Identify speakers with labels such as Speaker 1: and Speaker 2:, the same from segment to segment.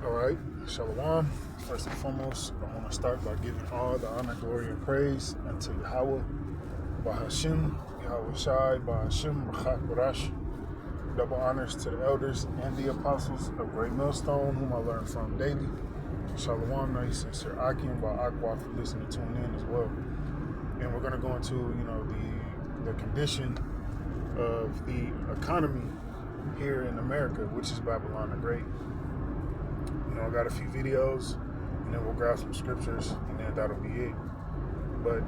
Speaker 1: All right, Shalom. First and foremost, I want to start by giving all the honor, glory, and praise unto Yahweh, Bahashim, Yahweh Shai, Bahashim, B'chak Barash. Double honors to the elders and the apostles of Great Millstone, whom I learn from daily. Shalom, nice sincere Akim, by Akwa for listening to tune in as well. And we're going to go into, the condition of the economy here in America, which is Babylon the Great. I got a few videos, and then we'll grab some scriptures, and then that'll be it. But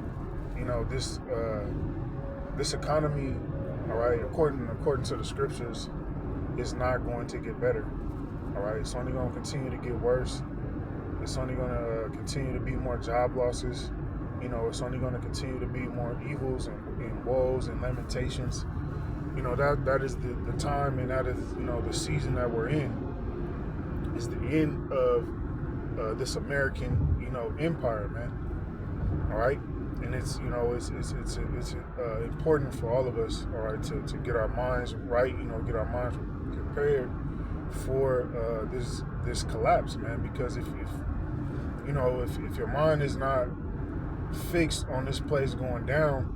Speaker 1: this economy, all right, according to the scriptures, is not going to get better. All right, it's only going to continue to get worse. It's only going to continue to be more job losses. It's only going to continue to be more evils and woes and lamentations. That is the time, and that is the season that we're in. Is the end of this American, empire, man. All right, and it's important for all of us, all right, to get our minds right, get our minds prepared for this collapse, man. Because if your mind is not fixed on this place going down,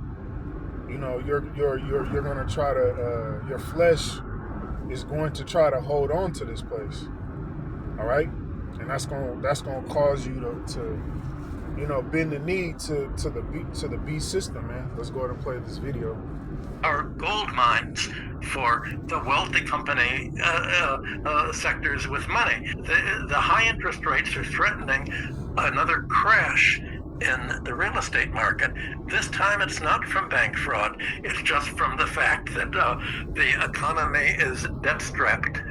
Speaker 1: you're gonna try to your flesh is going to try to hold on to this place. All right, and that's gonna cause you to bend the knee to the beast system, man. Let's go ahead and play this video.
Speaker 2: Are gold mines for the wealthy company sectors with money. The high interest rates are threatening another crash in the real estate market. This time it's not from bank fraud. It's just from the fact that the economy is debt-strapped.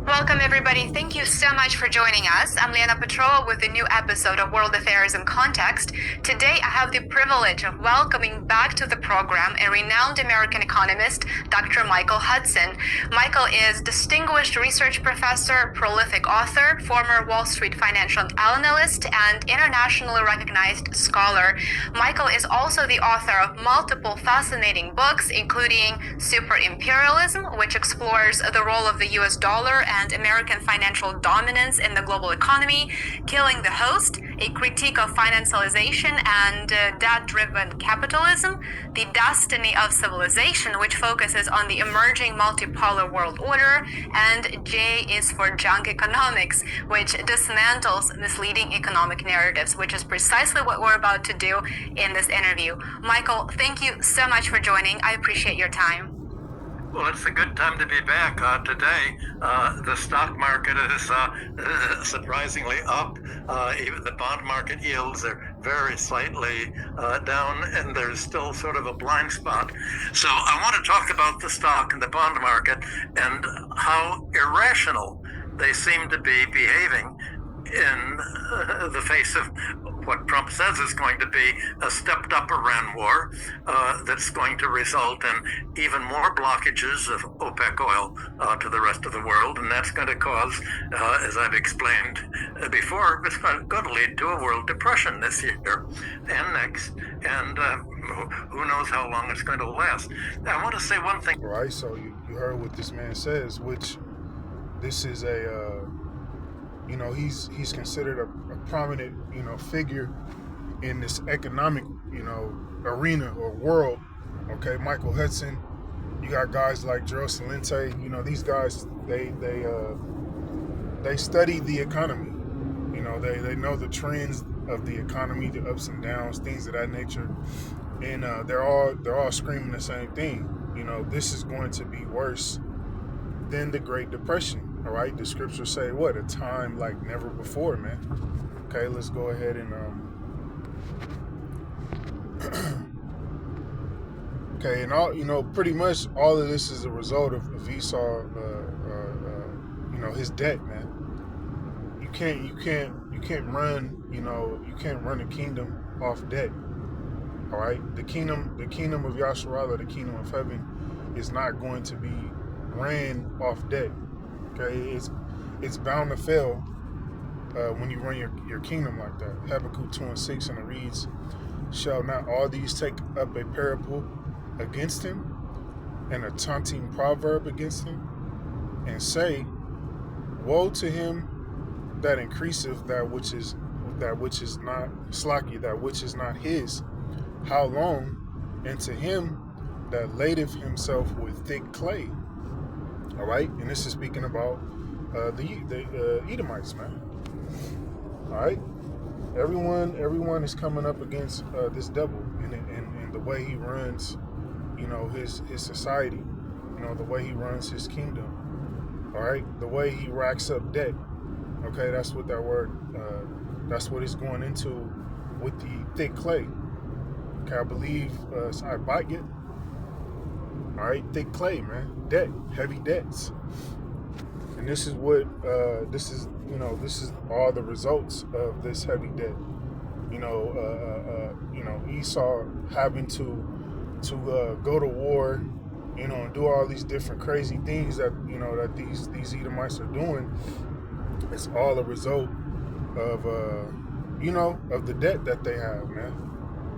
Speaker 3: Welcome, everybody. Thank you so much for joining us. I'm Liana Petrova with a new episode of World Affairs in Context. Today, I have the privilege of welcoming back to the program a renowned American economist, Dr. Michael Hudson. Michael is distinguished research professor, prolific author, former Wall Street financial analyst, and internationally recognized scholar. Michael is also the author of multiple fascinating books, including Super Imperialism, which explores the role of the US dollar and American financial dominance in the global economy, Killing the Host, a critique of financialization and debt-driven capitalism, The Destiny of Civilization, which focuses on the emerging multipolar world order, and J is for Junk Economics, which dismantles misleading economic narratives, which is precisely what we're about to do in this interview. Michael, thank you so much for joining. I appreciate your time.
Speaker 2: Well, it's a good time to be back. Today, the stock market is surprisingly up. Even the bond market yields are very slightly down, and there's still sort of a blind spot. So I want to talk about the stock and the bond market and how irrational they seem to be behaving in the face of what Trump says is going to be a stepped-up Iran war that's going to result in even more blockages of OPEC oil to the rest of the world, and that's going to cause, as I've explained before, it's going to lead to a world depression this year and next, and who knows how long it's going to last. I want to say one thing.
Speaker 1: All right, so you heard what this man says, which this is he's considered a prominent, figure in this economic, arena or world. Okay, Michael Hudson. You got guys like Gerald Salente. These guys, they study the economy. They know the trends of the economy, the ups and downs, things of that nature, and they're all screaming the same thing. This is going to be worse than the Great Depression. All right, the scriptures say what? A time like never before, man. Okay, let's go ahead and okay, and all pretty much all of this is a result of Esau, his debt, man. You can't run a kingdom off debt. All right, the kingdom of Yasharallah, the kingdom of heaven, is not going to be ran off debt. Okay, it's bound to fail when you run your kingdom like that. Habakkuk 2:6, and it reads, "Shall not all these take up a parable against him, and a taunting proverb against him?" and say, woe to him that increaseth that which is not slacky, that which is not his. How long? And to him that ladeth himself with thick clay. All right, and this is speaking about the Edomites, man. All right, everyone is coming up against this devil and the way he runs, his society, the way he runs his kingdom. All right, the way he racks up debt. Okay, that's what that word. That's what it's going into with the thick clay. Okay, I believe I bite it. All right, thick clay, man. Debt, heavy debts, and this is what this is all the results of this heavy debt. Esau having to go to war, and do all these different crazy things that that these Edomites are doing. It's all a result of of the debt that they have, man,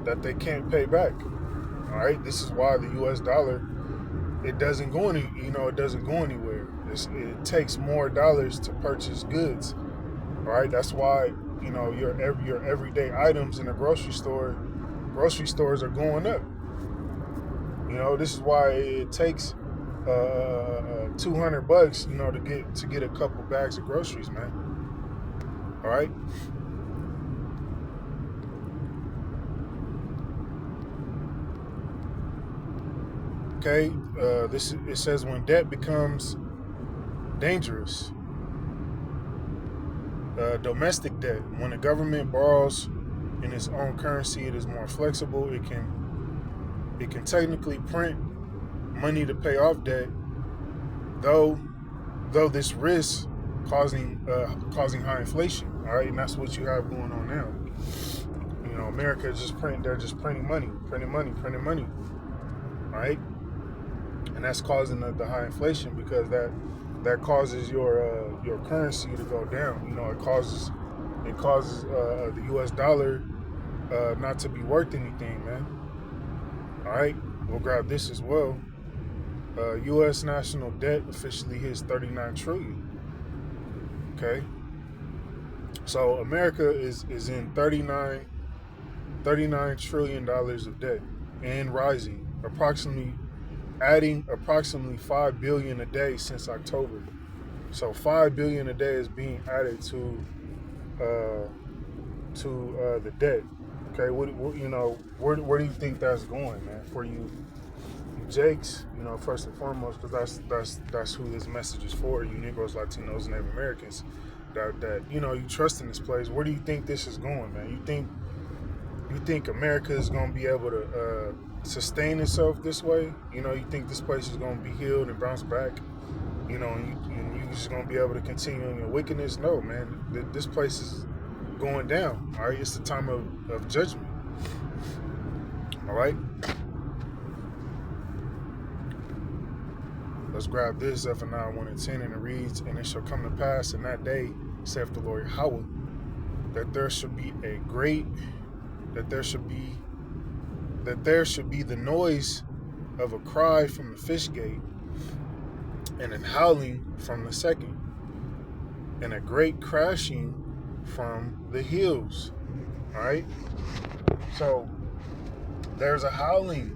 Speaker 1: that they can't pay back. All right, this is why the U.S. dollar, it doesn't go anywhere. It takes more dollars to purchase goods. All right, that's why your everyday items in a grocery stores are going up. This is why it takes $200 to get a couple bags of groceries, man. All right. Okay. It says when debt becomes dangerous. Domestic debt. When the government borrows in its own currency, it is more flexible. It can technically print money to pay off debt, though this risks causing high inflation. All right, and that's what you have going on now. America is they're just printing money. All right, and that's causing the high inflation because that causes your currency to go down. It causes the U.S. dollar not to be worth anything, man. All right, we'll grab this as well. U.S. national debt officially hits $39 trillion. Okay, so America is in $39 trillion of debt and rising, adding approximately $5 billion a day since October. So $5 billion a day is being added to the debt. Okay, where do you think that's going, man? For you Jakes, first and foremost, because that's who this message is for. You Negroes, Latinos, and Native Americans that you trust in this place. Where do you think this is going, man? You think America is going to be able to sustain itself this way? You think this place is going to be healed and bounce back? And you just going to be able to continue in your wickedness? No, man. This place is going down. All right, it's the time of judgment. All right. Let's grab this, Zephaniah 1:10, and it reads, "And it shall come to pass in that day, saith the Lord Yahweh, that there should be the noise of a cry from the fish gate, and an howling from the second, and a great crashing from the hills." All right. So there's a howling,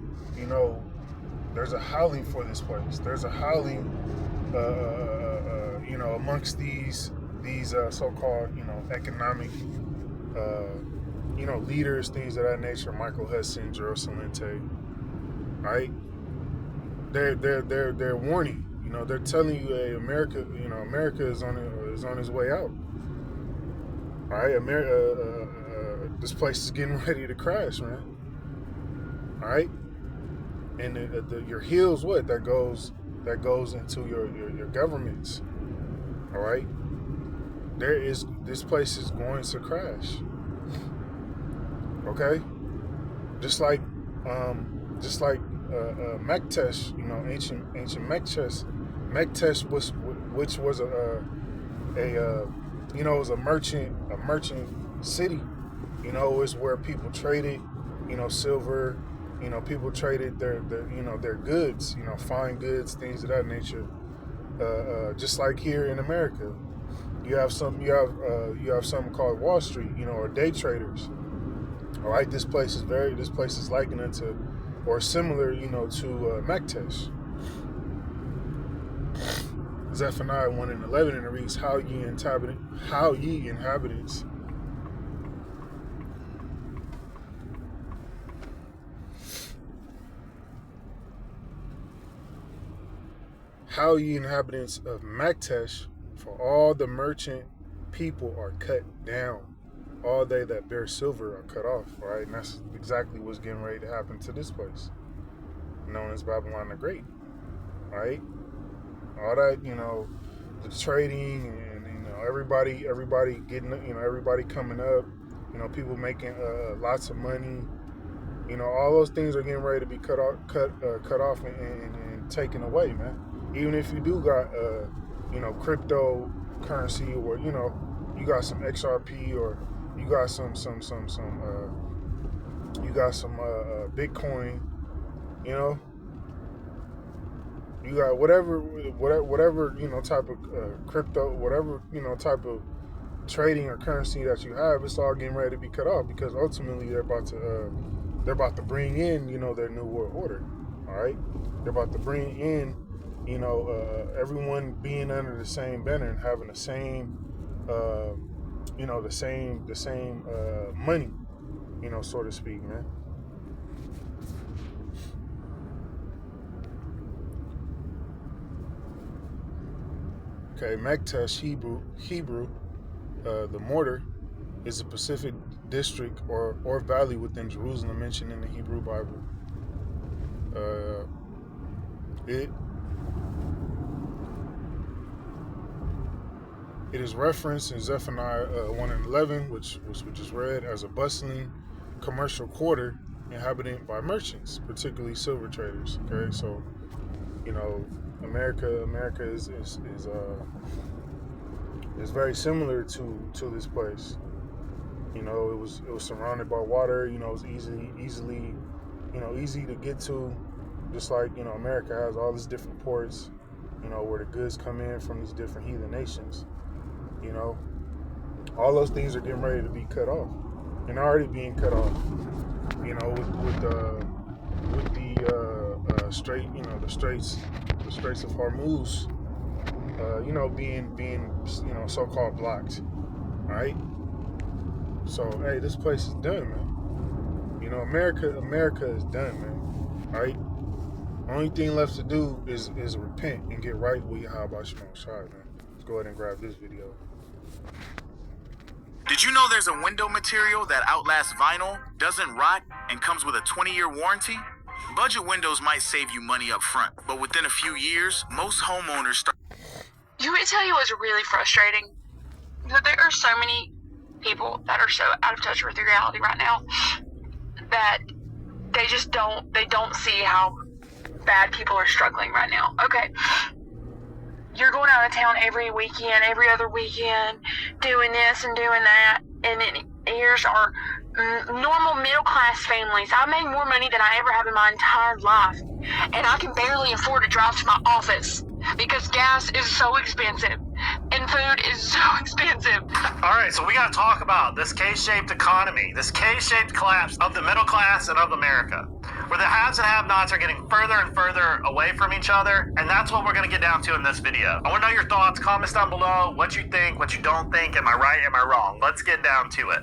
Speaker 1: there's a howling for this place. There's a howling, amongst these so-called, economic, leaders, things of that nature. Michael Hudson, Jerusalem Lente, right? They're warning. They're telling you, hey, America is on its way out. All right, this place is getting ready to crash, man. All right. And your hills, that goes into your governments. All right, this place is going to crash. Okay, just like Mektesh, ancient Mektesh which was a merchant city. It's where people traded, silver. People traded their goods, fine goods, things of that nature, just like here in America, you have something called Wall Street, or day traders. All right, this place is likened unto or similar, to Mektesh. Zephaniah 1:11, and it reads, How ye inhabitants of Mektesh, for all the merchant people are cut down. All they that bear silver are cut off. All right, and that's exactly what's getting ready to happen to this place, known as Babylon the Great. Right? All that, the trading and everybody getting, everybody coming up, people making lots of money, all those things are getting ready to be cut off and taken away, man. Even if you do got cryptocurrency, or you got some XRP, or you got some Bitcoin, you got whatever type of crypto, whatever type of trading or currency that you have, it's all getting ready to be cut off, because ultimately they're about to bring in their new world order. All right, they're about to bring in everyone being under the same banner and having the same the same money, so to speak, man. Okay, Mektesh Hebrew, the mortar, is a Pacific district or valley within Jerusalem mentioned in the Hebrew Bible. It is referenced in Zephaniah 1:11, which we just read, as a bustling commercial quarter inhabited by merchants, particularly silver traders. Okay, so America is very similar to this place. It was surrounded by water. It was easy to get to, just like America has all these different ports, where the goods come in from these different heathen nations. All those things are getting ready to be cut off, and already being cut off. With the the Straits of Hormuz, being so-called blocked. All right. So hey, this place is done, man. America is done, man. All right. Only thing left to do is repent and get right with Yahweh Shemon Shai, man. Let's go ahead and grab this video.
Speaker 4: Did you know there's a window material that outlasts vinyl, doesn't rot, and comes with a 20-year warranty? Budget windows might save you money up front, but within a few years, most homeowners start...
Speaker 5: You would tell you what's really frustrating? That there are so many people that are so out of touch with reality right now that they just don't see how bad people are struggling right now. Okay, you're going out of town every weekend, every other weekend, doing this and doing that, and then here's our normal middle-class families. I make more money than I ever have in my entire life, and I can barely afford to drive to my office because gas is so expensive and food is so expensive.
Speaker 6: All right, so we got to talk about this K-shaped economy, this K-shaped collapse of the middle class and of America, where the haves and have-nots are getting further and further away from each other, and that's what we're going to get down to in this video. I want to know your thoughts. Comments down below, what you think, what you don't think. Am I right? Am I wrong? Let's get down to it.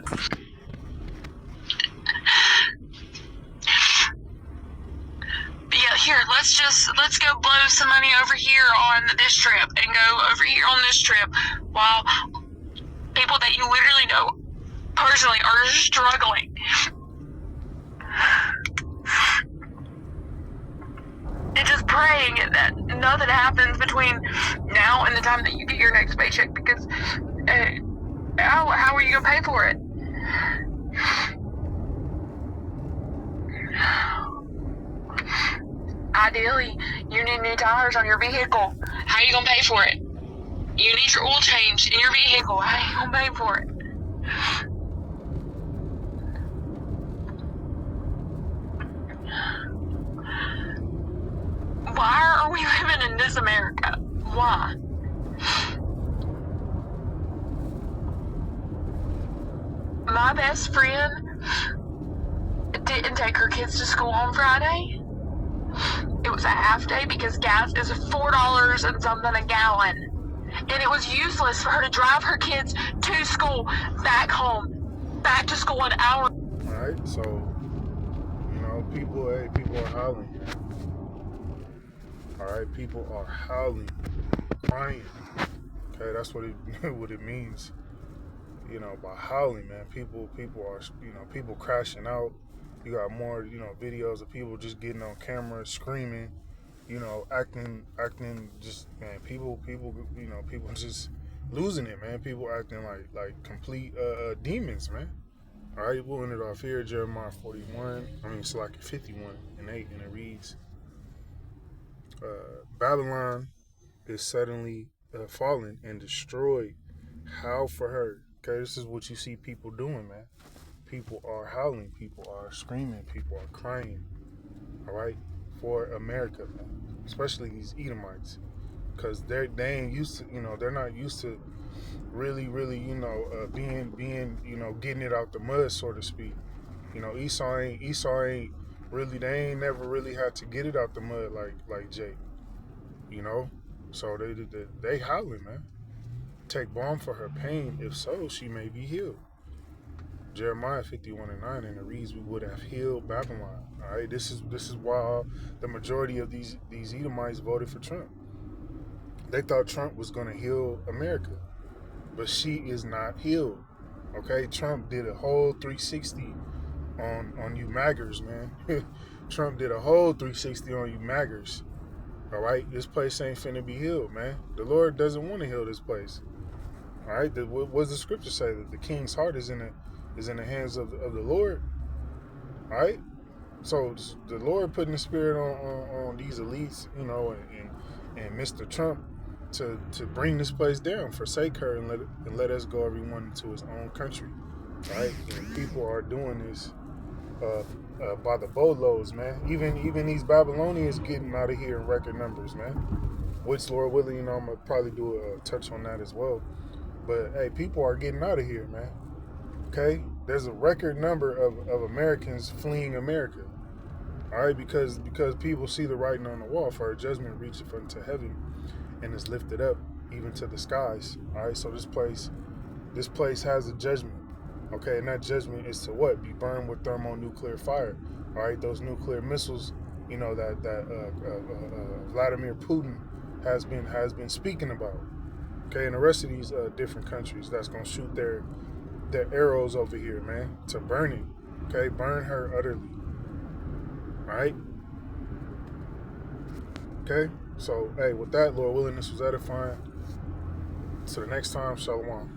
Speaker 5: Yeah, here, let's go blow some money over here on this trip and go over here on this trip while people that you literally know personally are struggling. And just praying that nothing happens between now and the time that you get your next paycheck, because how are you going to pay for it? Ideally, you need new tires on your vehicle. How are you going to pay for it? You need your oil changed in your vehicle. How are you going to pay for it? Why are we living in this America? why. My best friend didn't take her kids to school on Friday. It was a half day because gas is $4 and something a gallon. And it was useless for her to drive her kids to school, back home, back to school an hour.
Speaker 1: All right, so, you know, people are howling, man. All right, people are howling, crying. Okay, that's what it what it means. You know, by howling, man. People are, you know, people crashing out. You got more, you know, videos of people just getting on camera, screaming, you know, acting, just, man, people, you know, people just losing it, man. People acting like complete demons, man. All right, we'll end it off here. Jeremiah 51, and it reads, Babylon is suddenly fallen and destroyed. Howl for her. Okay, this is what you see people doing, man. People are howling, people are screaming, people are crying. All right, for America, man. Especially these Edomites, because they ain't used to, you know, they're not used to really, you know, being, you know, getting it out the mud, so to speak. You know, Esau ain't really, they ain't never really had to get it out the mud like Jake. You know, so they howling, man. Take balm for her pain, if so, she may be healed. Jeremiah 51:9, and it reads, we would have healed Babylon. All right, this is why the majority of these Edomites voted for Trump. They thought Trump was going to heal America, but she is not healed. Okay, Trump did a whole 360 on you maggers, man. Trump did a whole 360 on you maggers. All right, this place ain't finna be healed, man. The Lord doesn't want to heal this place. All right, what does the scripture say? That the king's heart is in the hands of the Lord. All right, so the Lord putting the spirit on these elites, you know, and Mr. Trump to bring this place down, forsake her, and let us go everyone into his own country. All right, and people are doing this by the boatloads, man. Even these Babylonians getting out of here in record numbers, man. Which, Lord willing, you know, I'm gonna probably do a touch on that as well. But hey, people are getting out of here, man. Okay, there's a record number of Americans fleeing America. All right, because people see the writing on the wall. For our judgment reacheth unto heaven, and is lifted up even to the skies. All right, so this place has a judgment. Okay, and that judgment is to what? Be burned with thermonuclear fire. All right, those nuclear missiles, you know, that Vladimir Putin has been speaking about. Okay, and the rest of these different countries that's gonna shoot their arrows over here, man, to burn it. Okay, burn her utterly. All right. Okay, so hey, with that, Lord willing, this was edifying. Till the next time, shalom.